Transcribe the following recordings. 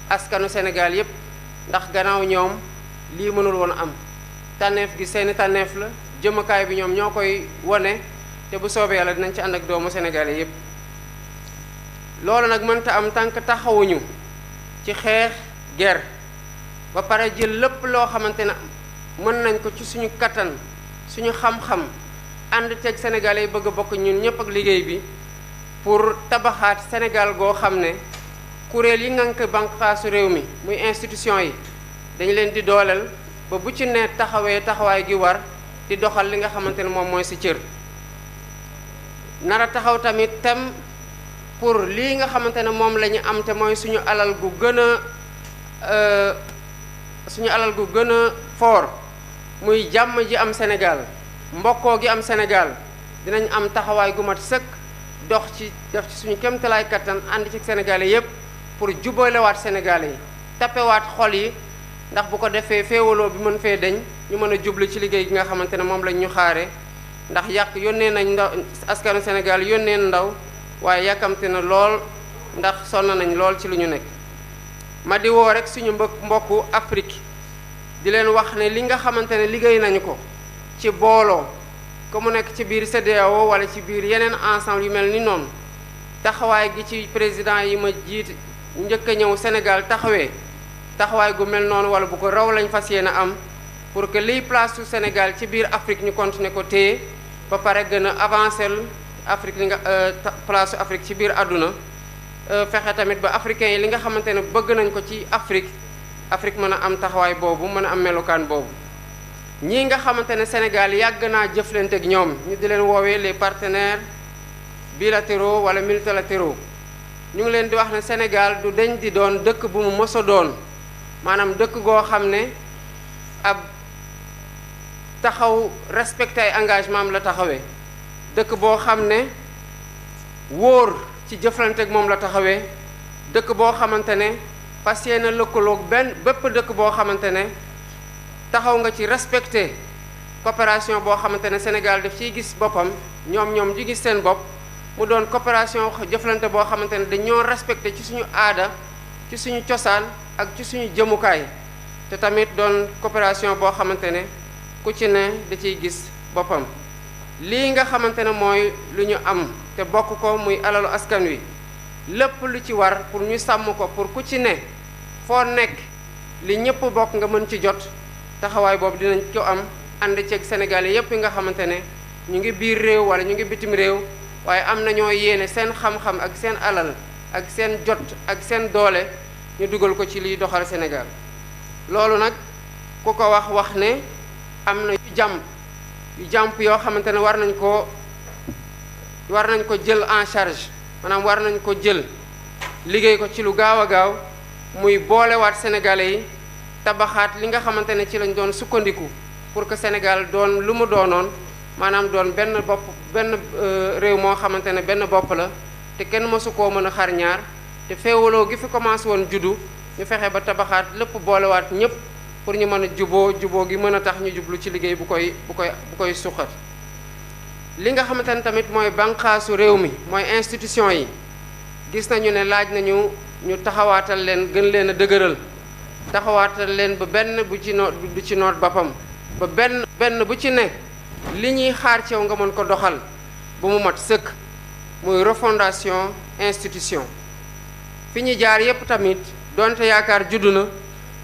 askanu Sénégal yépp ndax gannaaw ñoom lii mënul woon am tànneef gi seeni tànneef la jëmakaay bi ñoom ñoo koy wone te bu soobee yàlla dinañ ci ànd ak doomu sénégalais yépp loolu nag mënta am tànk taxawuñu ci xeex guerre ba pare jël lépp loo xamante ne mën nañ ko ci suñu kattan suñu xam-xam ànd teeg sénégalais yi bëgg a bokk ñun ñëpp ak liggéey bi pour tabaxaat Sénégal goo xam ne kuréel yi ngànk banqaasu réew mi muy institution yi dañ leen di dooleel ba bu ci ne taxawee taxawaay gi war di doxal li nga xamante ne moom mooy si cër nara taxaw tamit tem pour lii nga xamante ne moom la ñu am te mooy suñu alal gu gën a fort muy jàmm ji am Sénégal mbokkoo gi am Sénégal dinañ am taxawaay gu mat sëkk dox ci def ci suñu kéemtalaay kattan ànd ci Sénégalais yépp pour jubalewaat Sénégalais yi tappewaat xol yi ndax bu ko defee féewaloo bi mën fee deñ ñu mën a jublu ci liggéey gi nga xamante ne moom lañ ñu xaare ndax yónnee nañ ndaw askanu Sénégal yónnee ndaw waaye yàkkamte na lool ndax sonn nañ lool ci lu ñu nekk ma di woo rek suñu mbokku Afrique di leen wax ne li nga xamante ne liggéey nañu ko ci booloo ko mu nekk ci biir CEDEAO wala ci biir yeneen ensemble yu mel ni noonu taxawaay gi ci président yi ma jiit njëkk a ñëw Sénégal taxawaay gu mel noonu wala bu ko raw lañ fas yéene am pour que liy place su Sénégal ci biir Afrique ñu continuer ko téye ba pare gën a avancer Afrique li nga place su Afrique ci biir àdduna fexe tamit ba africains yi li nga xamante ne bëgg nañ ko ci Afrique mën a am taxawaay boobu mën a am melokaan boobu ñii nga xamante ne Sénégal yàgg naa jëflante ak ñoom ñu di leen woowee les partenaires bilatéraux wala multilatéraux ñu ngi leen di wax ne Sénégal du deñ di doon dëkk bu mu mës a doon maanaam dëkk goo xam ne ab taxaw respecté ay engagement am la taxawee dëkk boo xam ne wóor ci jëflante ak moom la taxawee dëkk boo xamante ne fas yéene lëkkaloog bépp dëkk boo xamante ne taxaw nga ci respecté coopération boo xamante ne Sénégal daf ciy gis boppam ñoom ji gis seen bopp mu doon coopération jëflante boo xamante ne dañoo respecté ci suñu aada ci suñu cosaan ak ci suñu jëmukaay te tamit doon coopération boo xamante ne ku ci ne da ciy gis boppam lii nga xamante ne mooy lu ñu am te bokk ko muy alalu askan wi lépp lu ci war pour ñu sàmm ko pour ku ci ne foo nekk li ñëpp bokk nga mën ci jot taxawaay boobu dinañ ko am ànd ceeg Sénégalais yépp yi nga xamante ne ñu ngi biir réew wala ñu ngi bitim réew waaye am nañoo yéene seen xam-xam ak seen alal ak seen jot ak seen doole ñu dugal ko ci liy doxal Sénégal loolu nag ku ko wax ne am na yu jàmp yoo xamante ne war nañ ko jël en charge maanaam war nañ ko jël liggéey ko ci lu gaaw a gaaw muy boolewaat Sénégalais yi tabaxaat li nga xamante ne ci lañ doon sukkandiku pour que Sénégal doon lu mu doonoon maanaam doon benn réew moo xamante ne benn bopp la te kenn mësu koo mën a xar ñaar te féewaloo gi fi commencé woon juddu ñu fexe ba tabaxaat lépp boolewaat ñëpp pour ñu mën a juboo gi mën a tax ñu jublu ci liggéey bu koy suqat li nga xamante ne tamit mooy banqaasu réew mi mooy institution yi gis nañu ne laaj nañu ñu taxawaatal leen gën leen a dëgëral taxawaatal leen ba benn bu ci du ci noot boppam ba benn bu ci ne li ñuy xaar ci yow nga mën ko doxal ba mu mat sëkk muy refondation institution fi ñu jaar yépp tamit donte yaakaar juddu na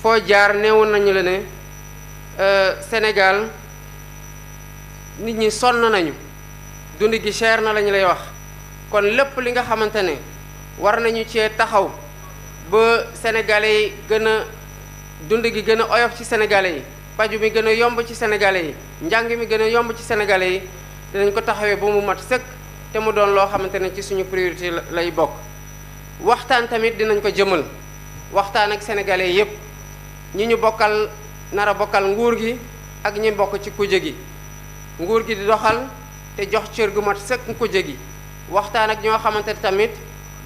foo jaar neewoon nañu la ne Sénégal nit ñi sonn nañu dund gi cher na lañu lay wax kon lépp li nga xamante ne war nañu cee taxaw ba sénégalais yi gën a dund gi gën a oyof ci sénégalais yi paju mi gën a yomb ci sénégalais yi njàng mi gën a yomb ci sénégalais yi dinañ ko taxawee ba mu mat sëkk te mu doon loo xamante ne ci suñu priorité lay bokk waxtaan tamit dinañ ko jëmal waxtaan ak sénégalais yépp ñi ñu bokkal nar a bokkal nguur gi ak ñi bokk ci kuje gi nguur gi di doxal te jox cër gu mat sëkk kuje gi waxtaan ak ñoo xamante ne tamit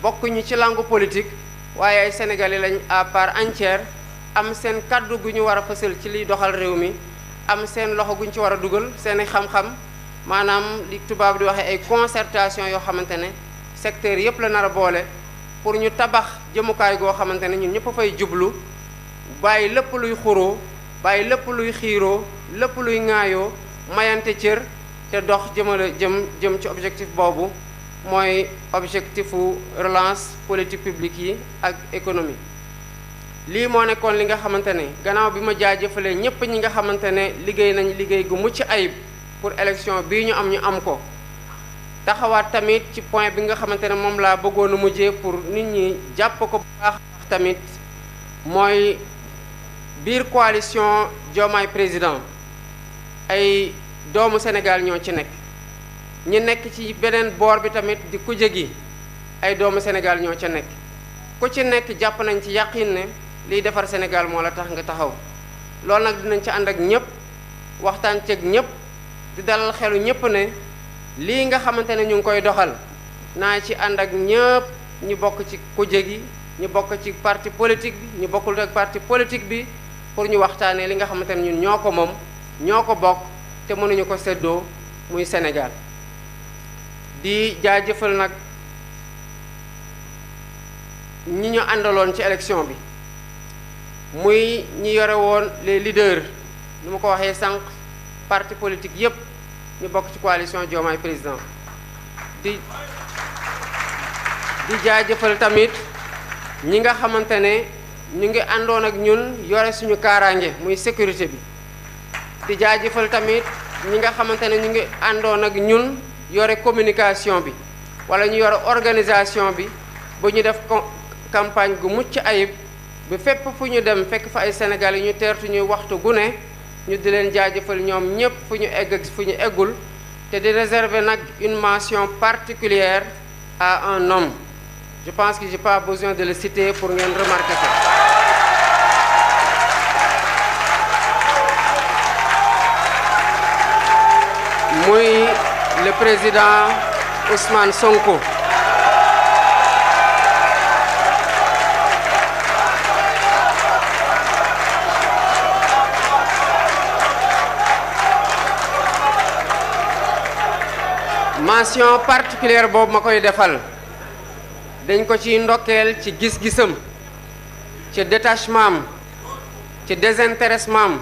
bokkuñu ci langue politique waaye ay sénégalais lañ à part entière am seen kàddu gu ñu war a fësal ci liy doxal réew mi am seen loxo gu ñu ci war a dugal seeni xam-xam maanaam li tubaab di waxee ay concertation yoo xamante ne secteur yépp la nar a boole pour ñu tabax jëmukaay goo xamante ne ñun ñëpp a fay jublu bàyyi lépp luy xuroo bàyyi lépp luy xiiroo lépp luy ŋaayoo mayante cër te dox jëm ci objectif boobu mooy objectifu relance politique publique yi ak économie. lii moo nekkoon li nga xamante ne gannaaw bi ma jaajëfalee ñépp ñi nga xamante ne liggéey nañ liggéey gu mucc ayib pour élection bii ñu am ko taxawaat tamit ci point bi nga xamante ne moom laa bëggoon a mujjee pour nit ñi jàpp ko bu baax tamit mooy biir coalition Diomaye président ay doomu Sénégal ñoo ci nekk ñi nekk ci beneen boor bi tamit di kuje gi ay doomu Sénégal ñoo ca nekk ku ci nekk jàpp nañ ci yàqin ne liy defar Sénégal moo la tax nga taxaw loolu nag dinañ ci ànd ak ñëpp waxtaan ceeg ñëpp di dalal xelu ñëpp ne lii nga xamante ne ñu ngi koy doxal naa ci ànd ak ñëpp ñu bokk ci kuje gi ñu bokk ci parti politique bi ñu bokkul ak parti politique bi pour ñu waxtaanee li nga xamante ne ñun ñoo ko moom ñoo ko bokk te mënuñu ko séddoo muy Sénégal di jaajëfal nag ñi ñu àndaloon ci élection bi muy ñi yore woon les leaders nu ma ko waxee sànq parti politique yépp ñu bokk ci coalition Diomaye président di jaajëfal tamit ñi nga xamante ne ñu ngi àndoon ak ñun yore suñu kaaraange muy sécurité bi di jaajëfal tamit ñi nga xamante ne ñu ngi àndoon ak ñun yore communication bi wala ñu yore organisation bi bu ñu def campagne gu mucc ayib ba fépp fu ñu dem fekk fa ay Sénégal yi ñu teertu ñuy waxtu gu ne ñu di leen jaajëfal ñoom ñépp fu ñu egg ak fu ñu eggul te di réserver nag une mention particulière à un homme je pense que j'ai pas besoin de le citer pour ngeen remarquer ça muy le président Ousmane Sonko mention particulière boobu ma koy defal dañ ko ci ndokkeel ci gis-gisam ci détachement am ci désintéressement am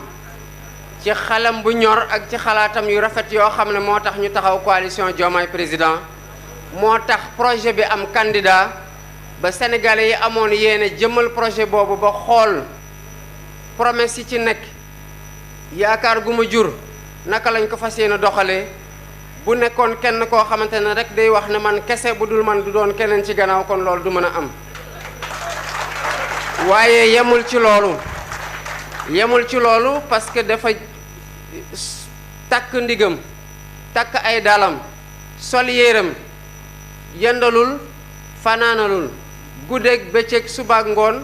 ci xalam bu ñor ak ci xalaatam yu rafet yoo xam ne moo tax ñu taxaw coalition Diomaye président moo tax projet bi am candidat ba sénégalais yi amoon yéene jëmmal projet boobu ba xool promesse yi ci nekk yaakaar gu ma jur naka lañ ko fas yéene doxalee bu nekkoon kenn koo xamante ne rek day wax ne man kese bu dul man du doon keneen ci gannaaw kon loolu du mën a am waaye yemul ci loolu parce que dafa takk ndigam takk ay dalam sol yéeram yendalul fanaanalul guddeeg bëccëg subaak ngoon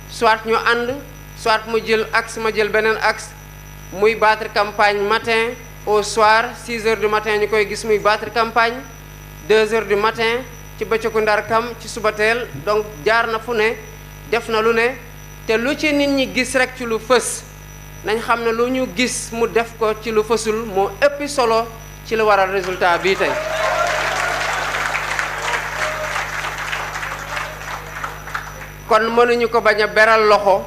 soit ñu ànd soit mu jël axe ma jël beneen axe muy battre campagne matin au soir 6 heures du matin ñu koy gis muy battre campagne 2 heures du matin ci bëccëgu ndar kam ci suba teel donc jaar na fu ne def na lu ne te lu ci nit ñi gis rek ci lu fës nañ xam ne lu ñu gis mu def ko ci lu fësul moo ëppi solo ci lu waral résultat bii tey kon mënuñu ko bañ a beral loxo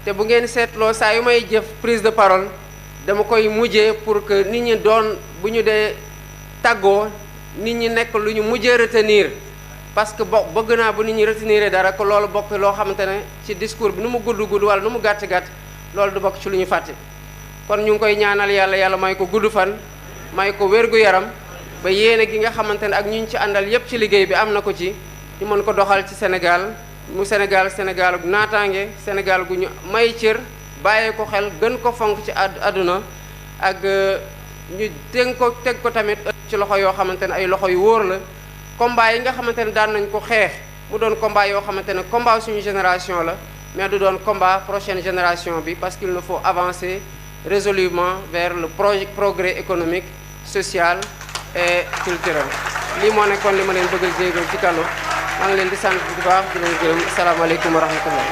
te bu ngeen seetloo saa yu may jëf prise de parole dama koy mujjee pour que nit ñi doon bu ñu dee tàggoo nit ñi nekk lu ñu mujjee retenir parce que bëgg naa bu nit ñi retenir dara ko loolu bokk loo xamante ne ci discours bi nu mu gudd wala nu mu gàtt loolu du bokk ci lu ñu fàtte kon ñu ngi koy ñaanal yàlla may ko gudd fan may ko wér-gu-yaram ba yéene gi nga xamante ne ak ñu ci àndal yépp ci liggéey bi am na ko ci ñu mën ko doxal ci Sénégal mu Sénégal gu naataange Sénégal gu ñu may cër bàyyee ko xel gën ko fonk ci àdduna ak ñu teg ko tamit ci loxo yoo xamante ne ay loxo yu wóor la combat yi nga xamante ne daan nañ ko xeex mu doon combat yoo xamante ne combat suñu génération la mais du doon combat prochaine génération bi parce qu'il nous faut avancer résolument vers le progrès économique social et culturel lii moo nekkoon li ma leen bëggal jéegal ci kàllu maa ngi leen di sant bu baax di leen gërëm asalaamaaleykum wa rahmatullah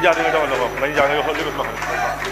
jaar nga doxal la ko bañ jaar nga xool li ko ma xam